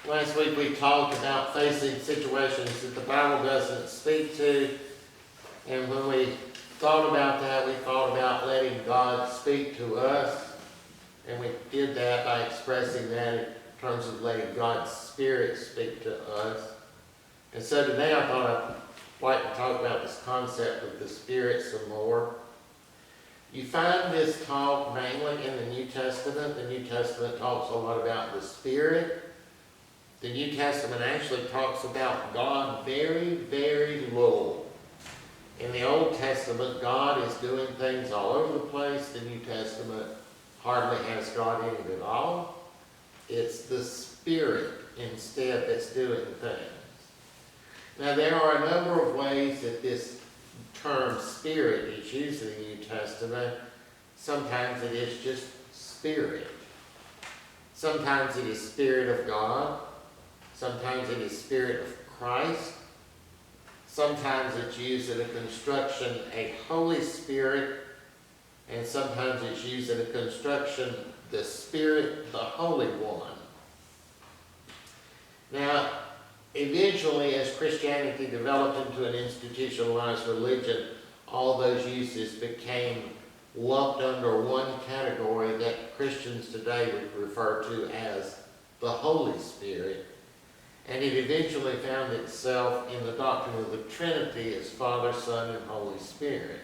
Last week we talked about facing situations that the Bible doesn't speak to. And when we thought about that, we thought about letting God speak to us. And we did that by expressing that in terms of letting God's Spirit speak to us. And so today I thought I'd like to talk about this concept of the Spirit some more. You find this talk mainly in the New Testament. The New Testament talks a lot about the Spirit. The New Testament actually talks about God very, very little. In the Old Testament, God is doing things all over the place. The New Testament hardly has God in it at all. It's the Spirit instead that's doing things. Now, there are a number of ways that this term Spirit is used in the New Testament. Sometimes it is just Spirit. Sometimes it is Spirit of God. Sometimes it is Spirit of Christ. Sometimes it's used in a construction, a Holy Spirit. And sometimes it's used in a construction, the Spirit, the Holy One. Now, eventually, as Christianity developed into an institutionalized religion, all those uses became lumped under one category that Christians today would refer to as the Holy Spirit. And it eventually found itself in the doctrine of the Trinity as Father, Son, and Holy Spirit.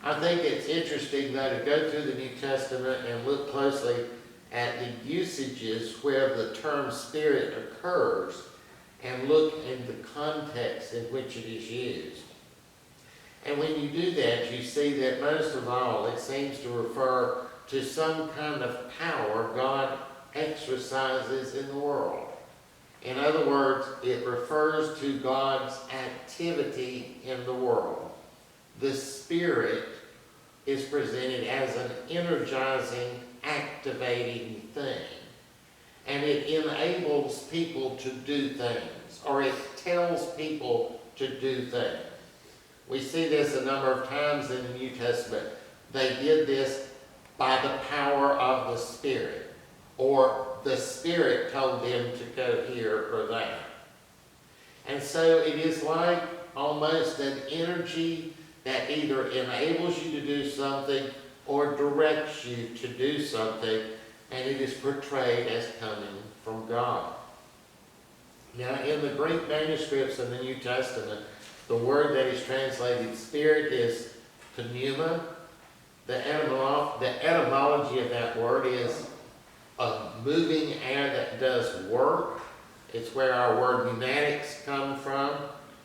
I think it's interesting, though, to go through the New Testament and look closely at the usages where the term Spirit occurs and look in the context in which it is used. And when you do that, you see that most of all, it seems to refer to some kind of power God exercises in the world. In other words, it refers to God's activity in the world. The Spirit is presented as an energizing, activating thing. And it enables people to do things, or it tells people to do things. We see this a number of times in the New Testament. They did this by the power of the Spirit, or the Spirit told them to go here or there. And so it is like almost an energy that either enables you to do something or directs you to do something, and it is portrayed as coming from God. Now, in the Greek manuscripts in the New Testament, the word that is translated Spirit is pneuma. The etymology of that word is a moving air that does work. It's where our word pneumatics come from.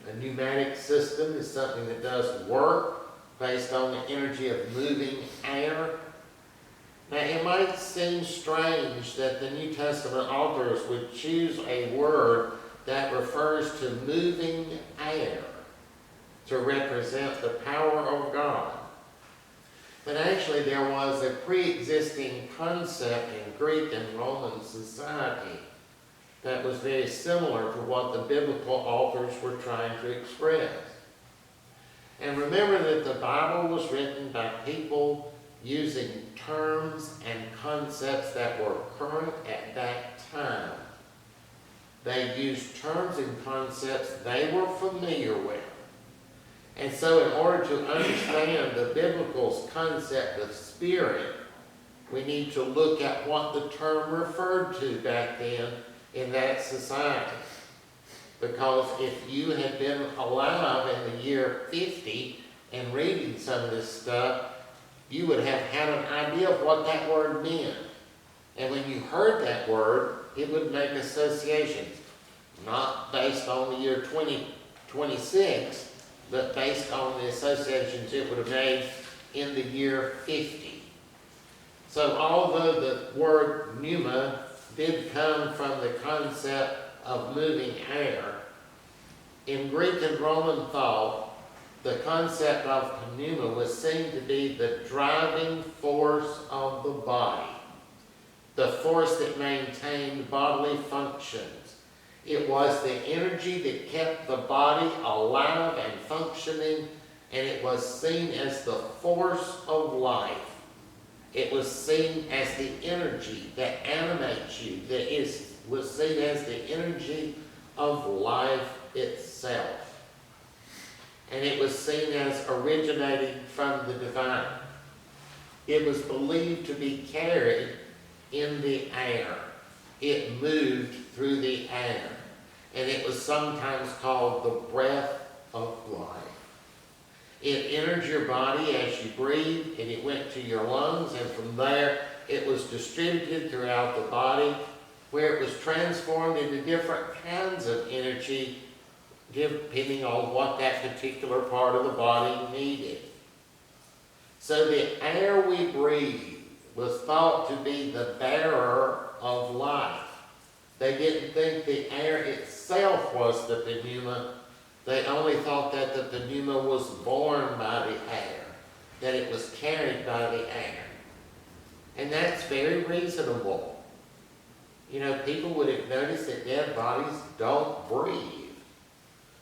A pneumatic system is something that does work based on the energy of moving air. Now, it might seem strange that the New Testament authors would choose a word that refers to moving air to represent the power of God. But actually, there was a pre-existing concept in Greek and Roman society that was very similar to what the biblical authors were trying to express. And remember that the Bible was written by people using terms and concepts that were current at that time. They used terms and concepts they were familiar with. And so in order to understand the biblical concept of Spirit, we need to look at what the term referred to back then in that society. Because if you had been alive in the year 50 and reading some of this stuff, you would have had an idea of what that word meant. And when you heard that word, it would make associations, not based on the year 2026, but based on the associations it would have made in the year 50. So although the word pneuma did come from the concept of moving air, in Greek and Roman thought, the concept of pneuma was seen to be the driving force of the body, the force that maintained bodily functions. It was the energy that kept the body alive and functioning, and it was seen as the force of life. It was seen as the energy that animates you, that is was seen as the energy of life itself. And it was seen as originating from the divine. It was believed to be carried in the air. It moved through the air. And it was sometimes called the breath of life. It entered your body as you breathed, and it went to your lungs, and from there it was distributed throughout the body, where it was transformed into different kinds of energy, depending on what that particular part of the body needed. So the air we breathe was thought to be the bearer of life. They didn't think the air itself was the pneuma. They only thought that the pneuma was born by the air, that it was carried by the air. And that's very reasonable. You know, people would have noticed that dead bodies don't breathe.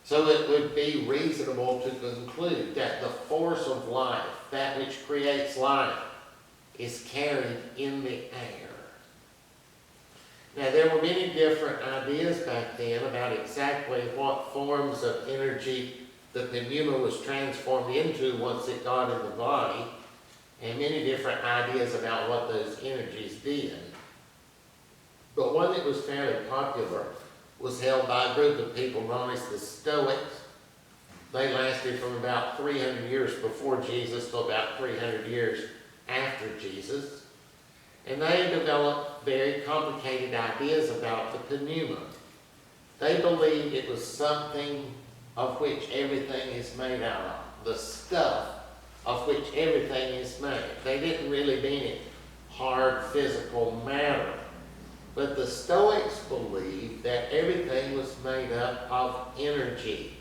So it would be reasonable to conclude that the force of life, that which creates life, is carried in the air. Now, there were many different ideas back then about exactly what forms of energy the pneuma was transformed into once it got in the body, and many different ideas about what those energies did. But one that was fairly popular was held by a group of people known as the Stoics. They lasted from about 300 years before Jesus to about 300 years after Jesus. And they developed very complicated ideas about the pneuma. They believed it was something of which everything is made out of, the stuff of which everything is made. They didn't really mean it hard physical matter. But the Stoics believed that everything was made up of energy.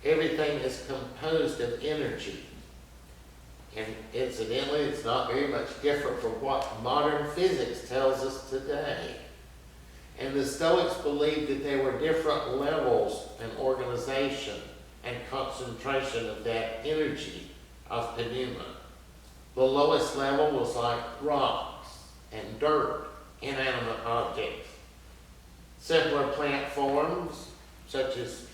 Everything is composed of energy. And incidentally, it's not very much different from what modern physics tells us today. And the Stoics believed that there were different levels and organization and concentration of that energy of pneuma. The lowest level was like rocks and dirt, inanimate objects. Simpler plant forms, such as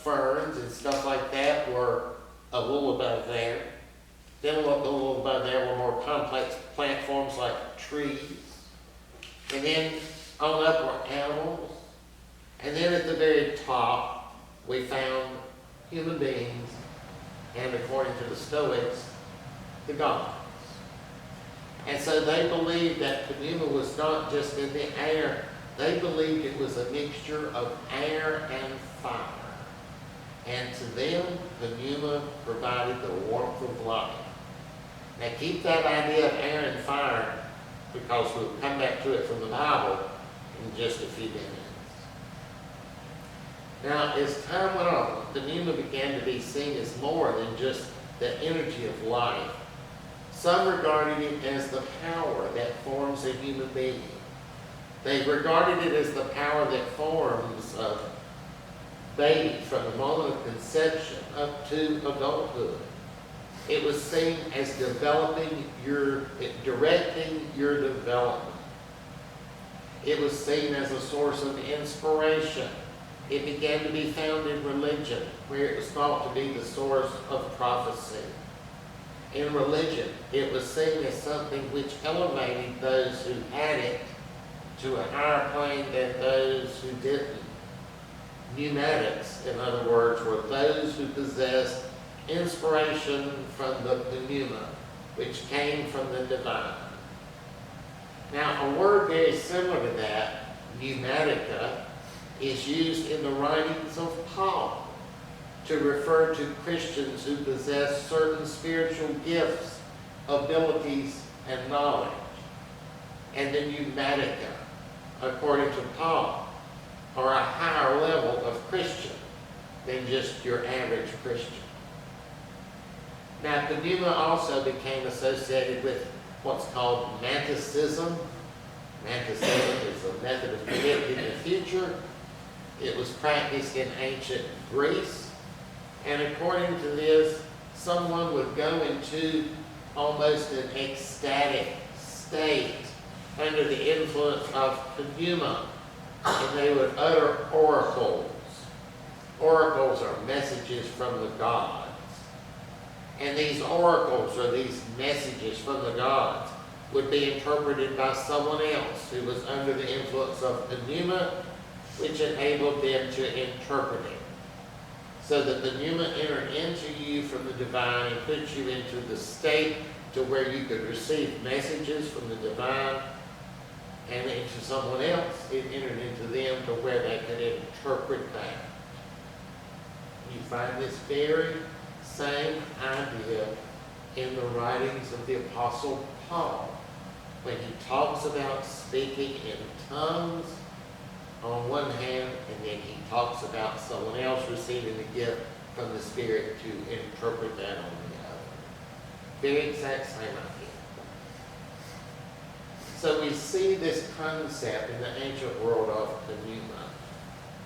ferns and stuff like that, were a little above there. Then a little above there were more complex plant forms like trees. And then on up were animals. And then at the very top, we found human beings, and according to the Stoics, the gods. And so they believed that pneuma was not just in the air. They believed it was a mixture of air and fire. And to them, pneuma provided the warmth of life. Now keep that idea of air and fire, because we'll come back to it from the Bible in just a few minutes. Now, as time went on, pneuma began to be seen as more than just the energy of life. Some regarded it as the power that forms a human being. They regarded it as the power that forms a baby from the moment of conception up to adulthood. It was seen as directing your development. It was seen as a source of inspiration. It began to be found in religion, where it was thought to be the source of prophecy. In religion, it was seen as something which elevated those who had it to a higher plane than those who didn't. Pneumatics, in other words, were those who possessed inspiration from the pneuma, which came from the divine. Now, a word very similar to that, pneumatica, is used in the writings of Paul to refer to Christians who possess certain spiritual gifts, abilities, and knowledge. And the pneumatica, according to Paul, are a higher level of Christian than just your average Christian. Now, pneuma also became associated with what's called manticism. Manticism is a method of predicting the future. It was practiced in ancient Greece. And according to this, someone would go into almost an ecstatic state under the influence of pneuma, and they would utter oracles. Oracles are messages from the gods. And these oracles, or these messages from the gods, would be interpreted by someone else who was under the influence of pneuma, which enabled them to interpret it. So that the pneuma entered into you from the divine and put you into the state to where you could receive messages from the divine, and into someone else, it entered into them to where they could interpret that. You find this very same idea in the writings of the Apostle Paul, when he talks about speaking in tongues on one hand, and then he talks about someone else receiving the gift from the Spirit to interpret that on the other. Very exact same idea. So we see this concept in the ancient world of pneuma.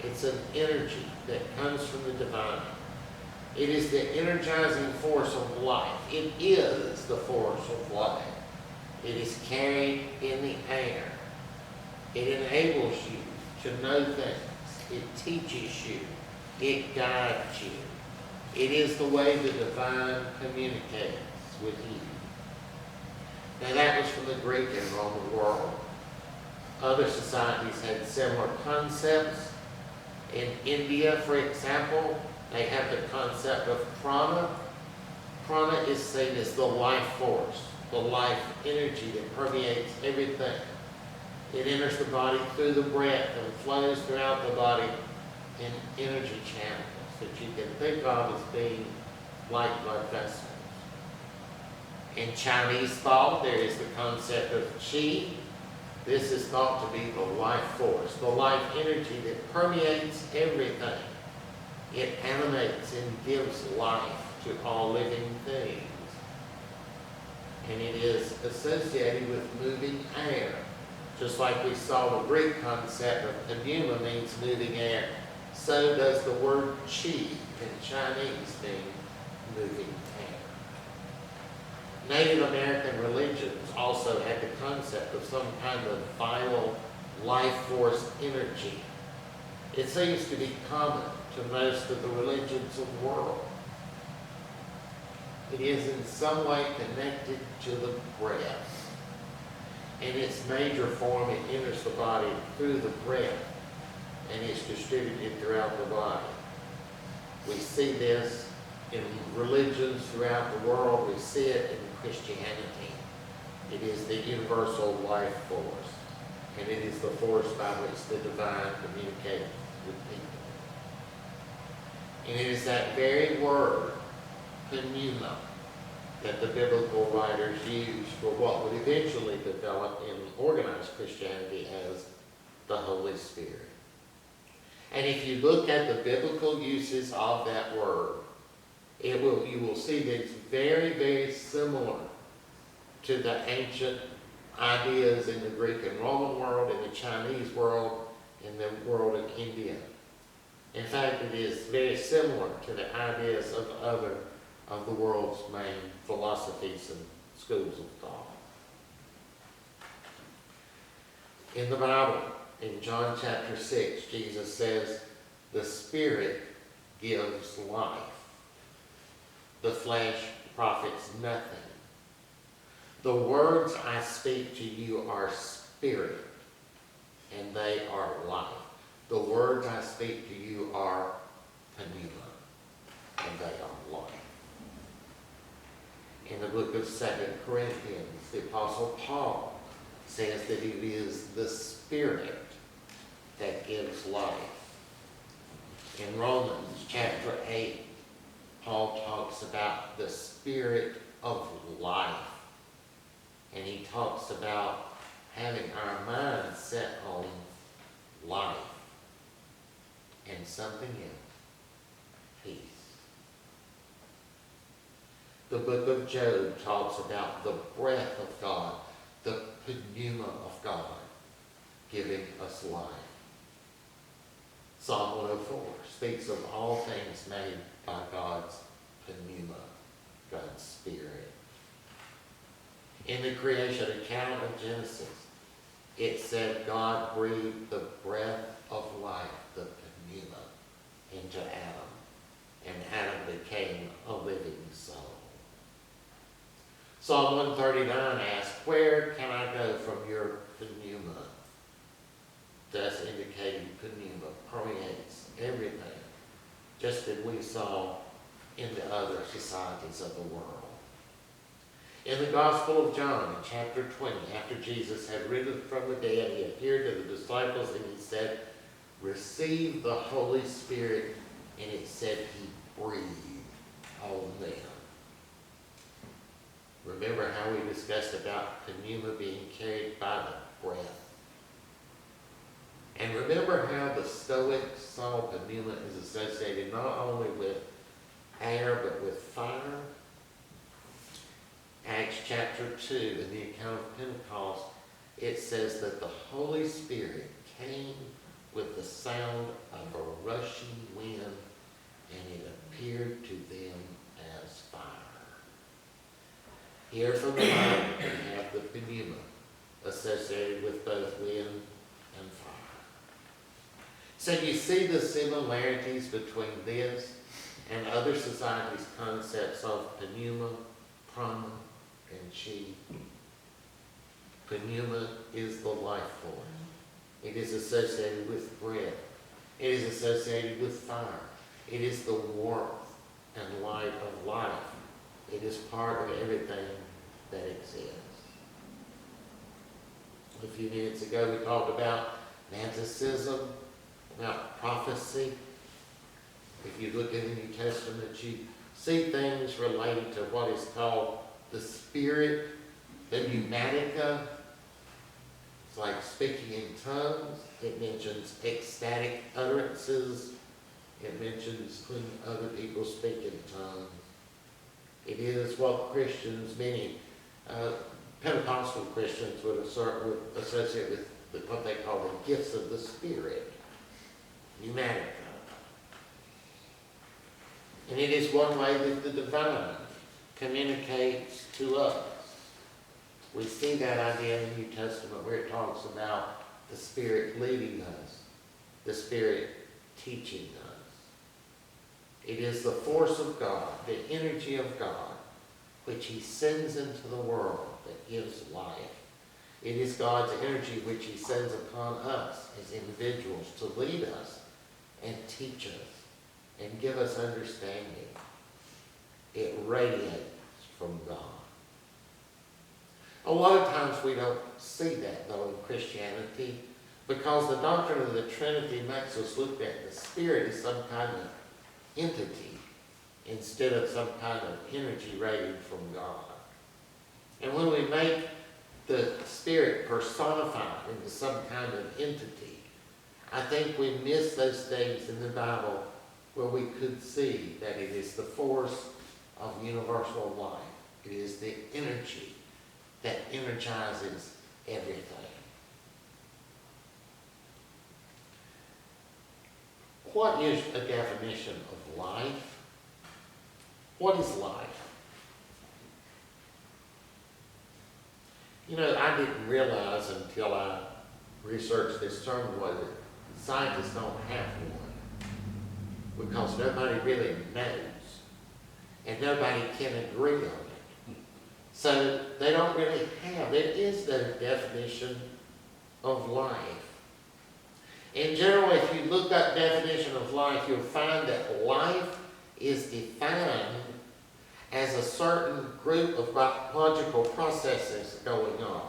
It's an energy that comes from the divine. It is the energizing force of life. It is the force of life. It is carried in the air. It enables you to know things. It teaches you. It guides you. It is the way the divine communicates with you. Now that was from the Greek and Roman world. Other societies had similar concepts. In India, for example, they have the concept of prana. Prana is seen as the life force, the life energy that permeates everything. It enters the body through the breath and flows throughout the body in energy channels that you can think of as being like blood vessels. In Chinese thought, there is the concept of qi. This is thought to be the life force, the life energy that permeates everything. It animates and gives life to all living things. And it is associated with moving air. Just like we saw the Greek concept of pneuma means moving air, so does the word qi in Chinese mean moving air. Native American religions also had the concept of some kind of vital life force energy. It seems to be common to most of the religions of the world. It is in some way connected to the breath. In its major form, it enters the body through the breath and is distributed throughout the body. We see this in religions throughout the world. We see it in Christianity. It is the universal life force, and it is the force by which the divine communicates with people. And it is that very word, pneuma, that the biblical writers used for what would eventually develop in organized Christianity as the Holy Spirit. And if you look at the biblical uses of that word, you will see that it's very, very similar to the ancient ideas in the Greek and Roman world, in the Chinese world, in the world of India. In fact, it is very similar to the ideas of other of the world's main philosophies and schools of thought. In the Bible, in John chapter 6, Jesus says, "The Spirit gives life. The flesh profits nothing. The words I speak to you are spirit, and they are life." The words I speak to you are pneuma, and they are life. In the book of 2 Corinthians, the Apostle Paul says that it is the Spirit that gives life. In Romans chapter 8, Paul talks about the Spirit of life. And he talks about having our minds set on life and something else, peace. The book of Job talks about the breath of God, the pneuma of God, giving us life. Psalm 104 speaks of all things made by God's pneuma, God's Spirit. In the creation account of Genesis, it said God breathed the breath of life, the pneuma, into Adam, and Adam became a living soul. Psalm 139 asks, where can I go from your pneuma? Thus indicating pneuma permeates everything, just as we saw in the other societies of the world. In the Gospel of John, in chapter 20, after Jesus had risen from the dead, he appeared to the disciples and he said, receive the Holy Spirit, and it said he breathed on them. Remember how we discussed about pneuma being carried by the breath. And remember how the Stoics saw pneuma is associated not only with air but with fire? Acts chapter 2, in the account of Pentecost, it says that the Holy Spirit came with the sound of a rushing wind, and it appeared to them as fire. Here from the Bible, we have the pneuma associated with both wind and fire. So you see the similarities between this and other societies' concepts of pneuma, prana, and chi. Pneuma is the life force. It is associated with breath. It is associated with fire. It is the warmth and light of life. It is part of everything that exists. A few minutes ago we talked about Gnosticism, about prophecy. If you look in the New Testament, you see things related to what is called the spirit, the pneumatica. It's like speaking in tongues. It mentions ecstatic utterances. It mentions when other people speak in tongues. It is what Christians, many Pentecostal Christians would associate with what they call the gifts of the Spirit, pneumatica. And it is one way that the divine communicates to us. We see that idea in the New Testament where it talks about the Spirit leading us, the Spirit teaching us. It is the force of God, the energy of God, which he sends into the world that gives life. It is God's energy which he sends upon us as individuals to lead us and teach us and give us understanding. It radiates from God. A lot of times we don't see that, though, in Christianity, because the doctrine of the Trinity makes us look at the Spirit as some kind of entity instead of some kind of energy radiating from God. And when we make the Spirit personified into some kind of entity, I think we miss those things in the Bible where we could see that it is the force of universal life. It is the energy that energizes everything. What is a definition of life? What is life? You know, I didn't realize until I researched this term was that scientists don't have one, because nobody really knows, and nobody can agree on it. So they don't really have, there is no definition of life. In general, if you look up definition of life, you'll find that life is defined as a certain group of biological processes going on.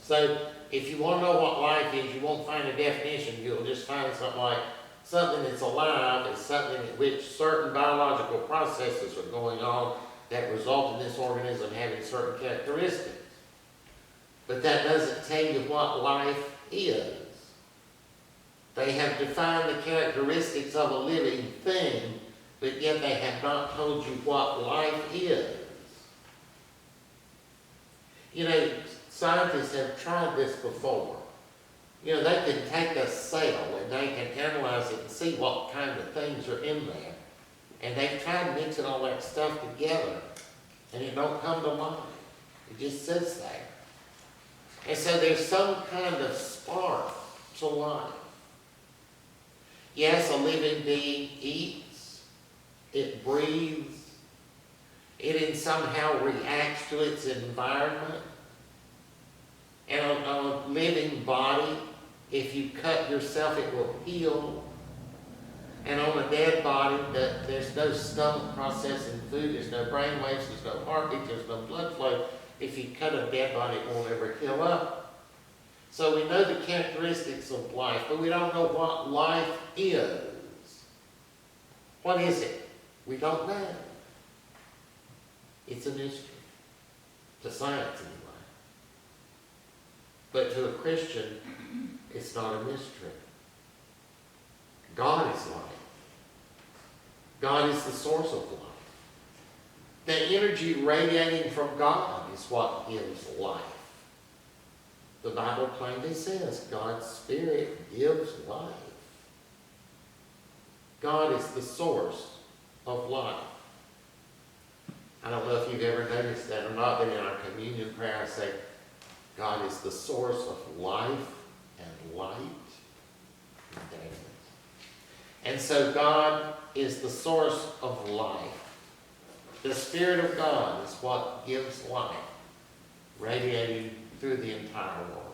So if you want to know what life is, you won't find a definition. You'll just find something like something that's alive is something in which certain biological processes are going on that result in this organism having certain characteristics. But that doesn't tell you what life is. They have defined the characteristics of a living thing, but yet they have not told you what life is. You know, scientists have tried this before. You know, they can take a cell and they can analyze it and see what kind of things are in there. And they've tried mixing all that stuff together, and it don't come to life. It just sits there. And so there's some kind of spark to life. Yes, a living being eats, it breathes, it somehow reacts to its environment. And on a living body, if you cut yourself, it will heal. And on a dead body, there's no stomach processing food, there's no brain waves, there's no heartbeat, there's no blood flow. If you cut a dead body, it won't ever heal up. So we know the characteristics of life, but we don't know what life is. What is it? We don't know. It's a mystery. To science, anyway. But to a Christian, it's not a mystery. God is life. God is the source of life. The energy radiating from God is what gives life. The Bible plainly says God's Spirit gives life. God is the source of life. I don't know if you've ever noticed that or not, but in our communion prayer I say, God is the source of life and light and darkness. And so God is the source of life. The Spirit of God is what gives life, radiating through the entire world.